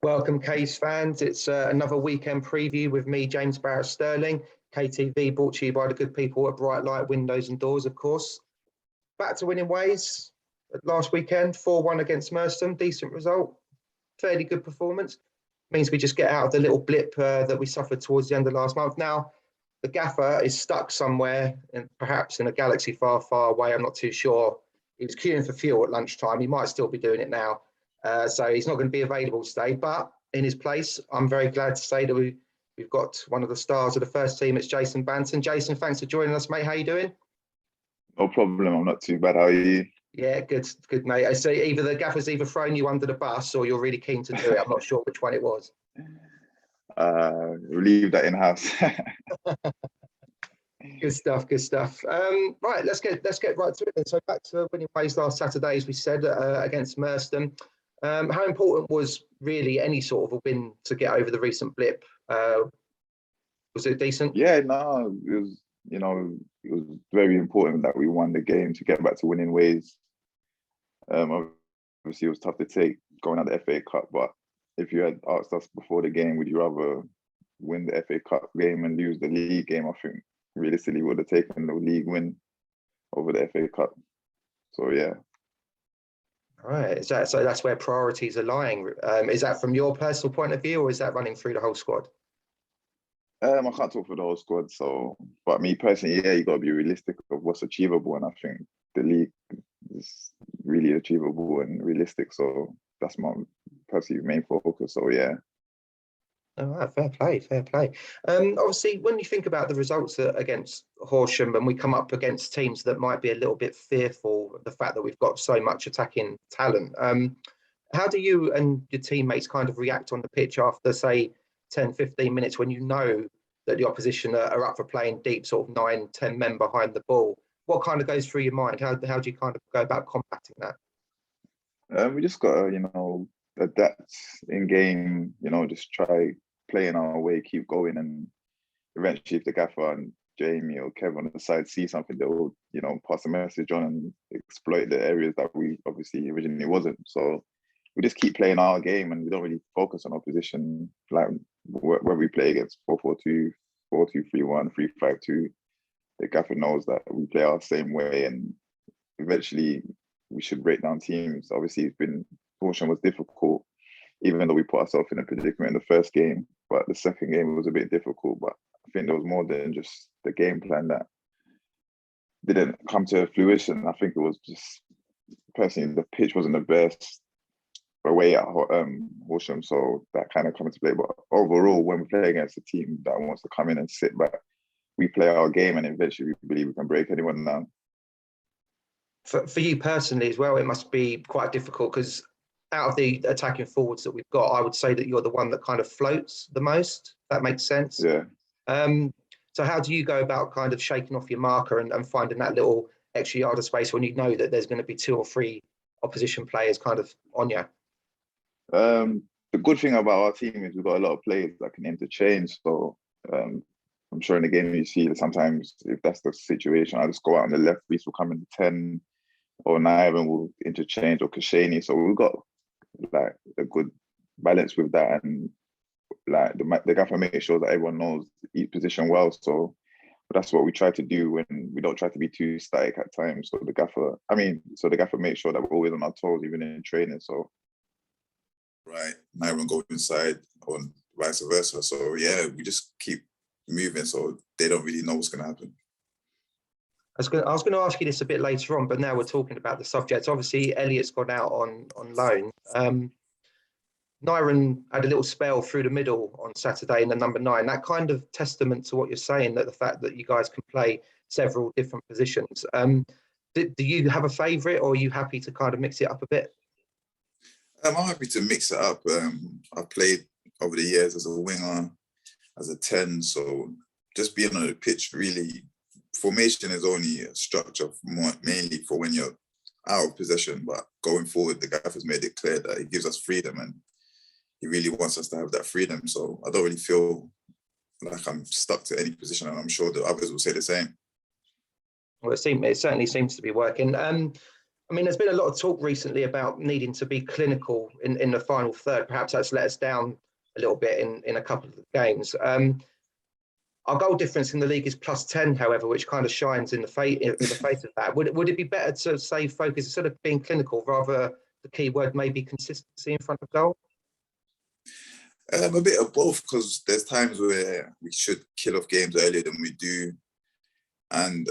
Welcome, Case fans. It's another weekend preview with me, James Barrett-Sterling. KTV brought to you by the good people at Bright Light Windows and Doors, of course. Back to winning ways. Last weekend, 4-1 against Merstham. Decent result. Fairly good performance. Means we just get out of the little blip that we suffered towards the end of last month. Now, the gaffer is stuck somewhere, perhaps in a galaxy far, far away. I'm not too sure. He was queuing for fuel at lunchtime. He might still be doing it now. So he's not going to be available today. But in his place, I'm very glad to say that we've got one of the stars of the first team. It's Jason Banton. Jason, thanks for joining us, mate. How you doing? No problem. I'm not too bad. How are you? Yeah, good, mate. I see either the gaffer's thrown you under the bus or you're really keen to do it. I'm not sure which one it was. We'll leave that in-house. Good stuff. Right, let's get right to it then. So back to winning ways last Saturday, as we said, against Merstham. How important was really any sort of a win to get over the recent blip? Was it decent? Yeah, no, it was. It was very important that we won the game to get back to winning ways. Obviously, it was tough to take going out the FA Cup, but if you had asked us before the game, would you rather win the FA Cup game and lose the league game? I think realistically, we would have taken the league win over the FA Cup. So yeah. All right. So that's where priorities are lying. Is that from your personal point of view, or is that running through the whole squad? I can't talk for the whole squad, but me personally, yeah, you got to be realistic of what's achievable, and I think the league is really achievable and realistic. So that's my personally main focus. So yeah. All right, fair play. Obviously, when you think about the results against Horsham, and we come up against teams that might be a little bit fearful of the fact that we've got so much attacking talent, how do you and your teammates kind of react on the pitch after, say, 10, 15 minutes when you know that the opposition are up for playing deep, sort of 9, 10 men behind the ball? What kind of goes through your mind? How do you kind of go about combating that? We just got to, adapt in game, just try playing our way, keep going, and eventually if the gaffer and Jamie or Kevin on the side see something, they'll, pass a message on and exploit the areas that we obviously originally wasn't. So we just keep playing our game and we don't really focus on opposition, like where we play against 4-4-2, 4-2-3-1, 3-5-2. The gaffer knows that we play our same way and eventually we should break down teams. Obviously, Horsham was difficult, even though we put ourselves in a predicament in the first game, but the second game was a bit difficult. But I think there was more than just the game plan that didn't come to fruition. I think it was just, personally, the pitch wasn't the best away at Horsham, so that kind of come into play. But overall, when we play against a team that wants to come in and sit back, we play our game and eventually we believe we can break anyone down. For you personally as well, it must be quite difficult because out of the attacking forwards that we've got, I would say that you're the one that kind of floats the most. If that makes sense. Yeah. So how do you go about kind of shaking off your marker and finding that little extra yard of space when you know that there's going to be 2 or 3 opposition players kind of on you? The good thing about our team is we've got a lot of players that can interchange. So I'm sure in the game you see that sometimes if that's the situation, I just go out on the left, Reece will come in 10 or 9 and we'll interchange, or Kingstonian. So we've got like a good balance with that, and like the gaffer makes sure that everyone knows each position well. So that's what we try to do when we don't try to be too static at times. So the gaffer makes sure that we're always on our toes, even in training. So right, now everyone go inside or vice versa. So yeah, we just keep moving so they don't really know what's going to happen. I was going to ask you this a bit later on, but now we're talking about the subject. Obviously, Elliot's gone out on loan. Nyron had a little spell through the middle on Saturday in the number 9. That kind of testament to what you're saying, that the fact that you guys can play several different positions. Do you have a favourite, or are you happy to kind of mix it up a bit? I'm happy to mix it up. I've played over the years as a winger, as a 10, so just being on the pitch, really, formation is only a structure mainly for when you're out of possession, but going forward, the gaffer's made it clear that he gives us freedom and he really wants us to have that freedom. So I don't really feel like I'm stuck to any position, and I'm sure the others will say the same. Well, it certainly seems to be working. I mean, there's been a lot of talk recently about needing to be clinical in the final third. Perhaps that's let us down a little bit in a couple of games. Our goal difference in the league is +10, however, which kind of shines in the face of that. Would it be better to say focus instead of being clinical, rather the key word maybe consistency in front of goal? A bit of both, because there's times where we should kill off games earlier than we do. And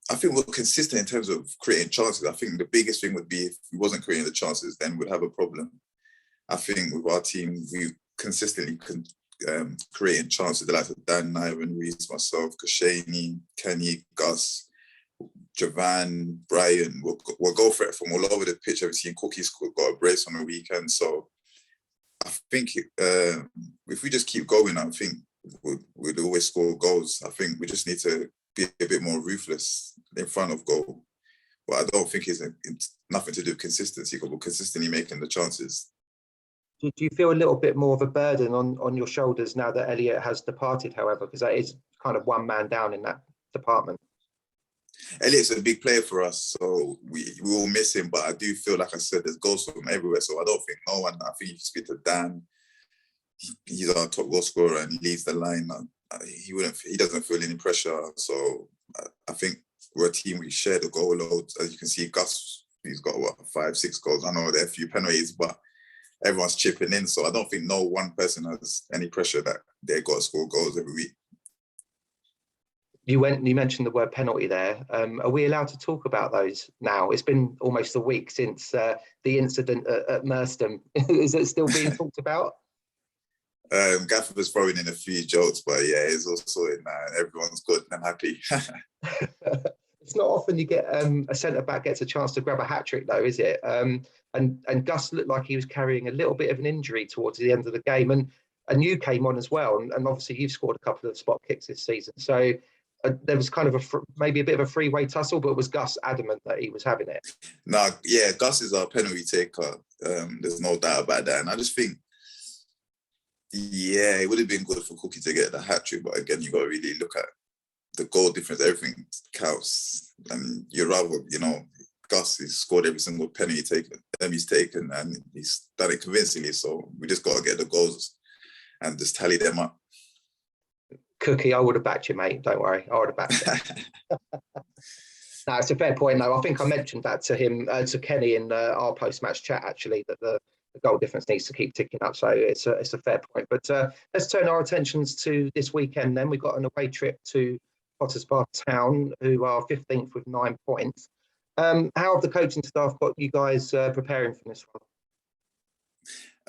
I think we're consistent in terms of creating chances. I think the biggest thing would be if we wasn't creating the chances, then we'd have a problem. I think with our team, we consistently creating chances. The likes of Dan, Nyron, Reese, myself, Kashani, Kenny, Gus, Javan, Brian. We'll go for it from all over the pitch. I've seen Cookie's got a brace on the weekend. So I think if we just keep going, I think we'd always score goals. I think we just need to be a bit more ruthless in front of goal. But I don't think it's nothing to do with consistency, because we're consistently making the chances. Do you feel a little bit more of a burden on your shoulders now that Elliot has departed, however, because that is kind of one man down in that department? Elliot's a big player for us, so we will miss him, but I do feel, like I said, there's goals from everywhere, so I don't think no one, I think if you speak to Dan, he's our top goal scorer and leads the line. He doesn't feel any pressure, so I think we're a team, we share the goal load. As you can see, Gus, he's got 5-6 goals. I know there are a few penalties, but everyone's chipping in, so I don't think no one person has any pressure that they've got to score goals every week. You mentioned the word penalty there. Are we allowed to talk about those now? It's been almost a week since the incident at Merstham. Is it still being talked about? Gaffer was throwing in a few jokes, but yeah, it's all sorted now. Everyone's good and happy. It's not often you get a centre-back gets a chance to grab a hat-trick, though, is it? And Gus looked like he was carrying a little bit of an injury towards the end of the game. And you came on as well. And obviously you've scored a couple of spot kicks this season. So there was kind of maybe a bit of a freeway tussle, but was Gus adamant that he was having it? No, yeah, Gus is our penalty taker. There's no doubt about that. And I just think, yeah, it would have been good for Cookie to get the hat-trick. But again, you got to really look at the goal difference. Everything counts. And you'd rather, Gus has scored every single penalty he's taken, and he's done it convincingly. So we just got to get the goals and just tally them up. Cookie, I would have backed you, mate. Don't worry. I would have backed you. No, it's a fair point, though. I think I mentioned that to him, to Kenny in our post-match chat, actually, that the goal difference needs to keep ticking up. So it's a fair point. But let's turn our attentions to this weekend then. We've got an away trip to Potters Bar Town, who are 15th with 9 points. How have the coaching staff got you guys preparing for this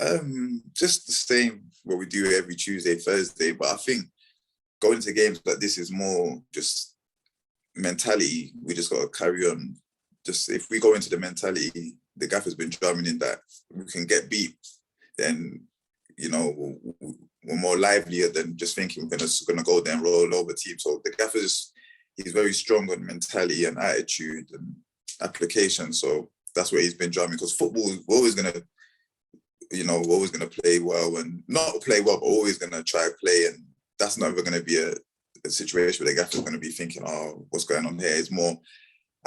one? Just the same, what we do every Tuesday, Thursday. But I think going to games like this is more just mentality. We just got to carry on. Just if we go into the mentality, the gaffer's been drumming in that we can get beat, then, we're more livelier than just thinking we're gonna go there and roll over teams. So the gaffer's, he's very strong on mentality and attitude and application. So that's where he's been drumming, because football, we're always gonna play well, and not play well, but always gonna try to play. And that's never gonna be a situation where the gaffer's gonna be thinking, oh, what's going on here? It's more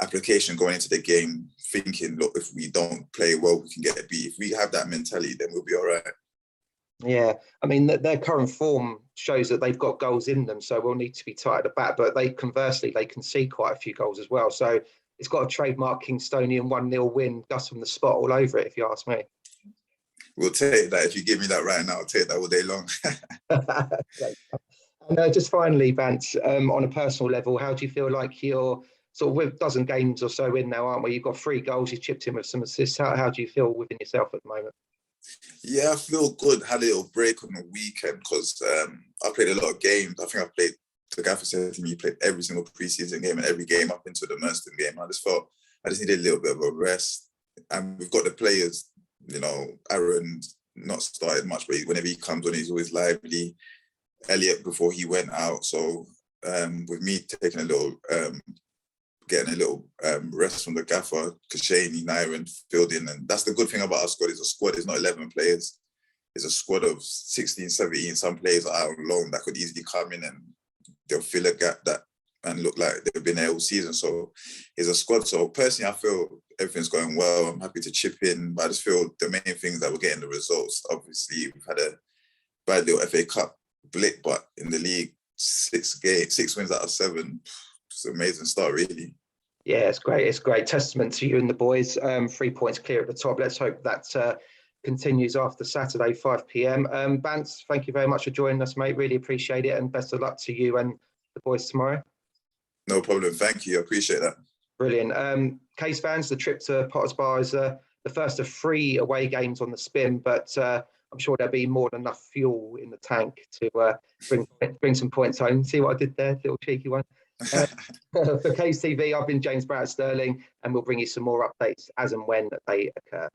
application going into the game, thinking, look, if we don't play well, we can get beat. If we have that mentality, then we'll be all right. Yeah, I mean, their current form shows that they've got goals in them, so we'll need to be tight at the back. But conversely, they concede quite a few goals as well. So it's got a trademark Kingstonian 1-0 win, Gus from the spot all over it, if you ask me. We'll take that. If you give me that right now, I'll take that all day long. And just finally, Vance, on a personal level, how do you feel like you're sort of with a dozen games or so in now, aren't we? You've got 3 goals, you chipped in with some assists. How do you feel within yourself at the moment? Yeah, I feel good. Had a little break on the weekend because I played a lot of games. I think I played, the gaffer said to me, he played every single preseason game and every game up into the Merstham game. I just felt I just needed a little bit of a rest. And we've got the players, Aaron not started much, but whenever he comes on, he's always lively. Elliot before he went out. So with me taking a little, getting a little rest from the gaffer, Kashani, Nyron, fielding. And that's the good thing about our squad. Is a squad is not 11 players. It's a squad of 16, 17. Some players are out on loan that could easily come in and they'll fill a gap that and look like they've been there all season. So it's a squad. So personally, I feel everything's going well. I'm happy to chip in, but I just feel the main thing is that we're getting the results. Obviously, we've had a bad little FA Cup blip, but in the league, 6 wins out of 7. It's an amazing start, really. Yeah, it's great. It's great testament to you and the boys. 3 points clear at the top. Let's hope that continues after Saturday, 5 p.m. Bance, thank you very much for joining us, mate. Really appreciate it, and best of luck to you and the boys tomorrow. No problem. Thank you. I appreciate that. Brilliant. Case fans, the trip to Potters Bar is the first of 3 away games on the spin, but I'm sure there'll be more than enough fuel in the tank to bring some points home. See what I did there? Little cheeky one. For KTV, I've been James Barrett-Sterling, and we'll bring you some more updates as and when they occur.